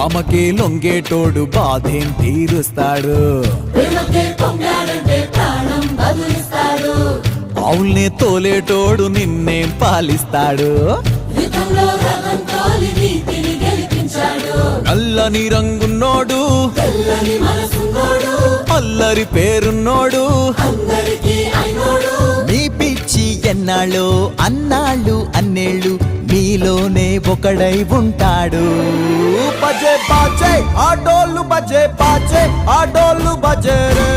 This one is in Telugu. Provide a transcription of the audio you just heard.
ప్రేమకే లొంగేటోడు బాధేం తీరుస్తాడు. ఆవుల్నే తోలేటోడు నిన్నేం పాలిస్తాడు. నల్లని రంగున్నోడు అల్లరి పేరున్నోడు నీ పిచ్చి ఎన్నాళ్ళు అన్నాళ్ళు అన్నేళ్ళు నీలోనే ఒకడై ఉంటాడు. బజే బాజే ఆడోళ్ళు బజే బాజే ఆడోళ్ళు బజే రే.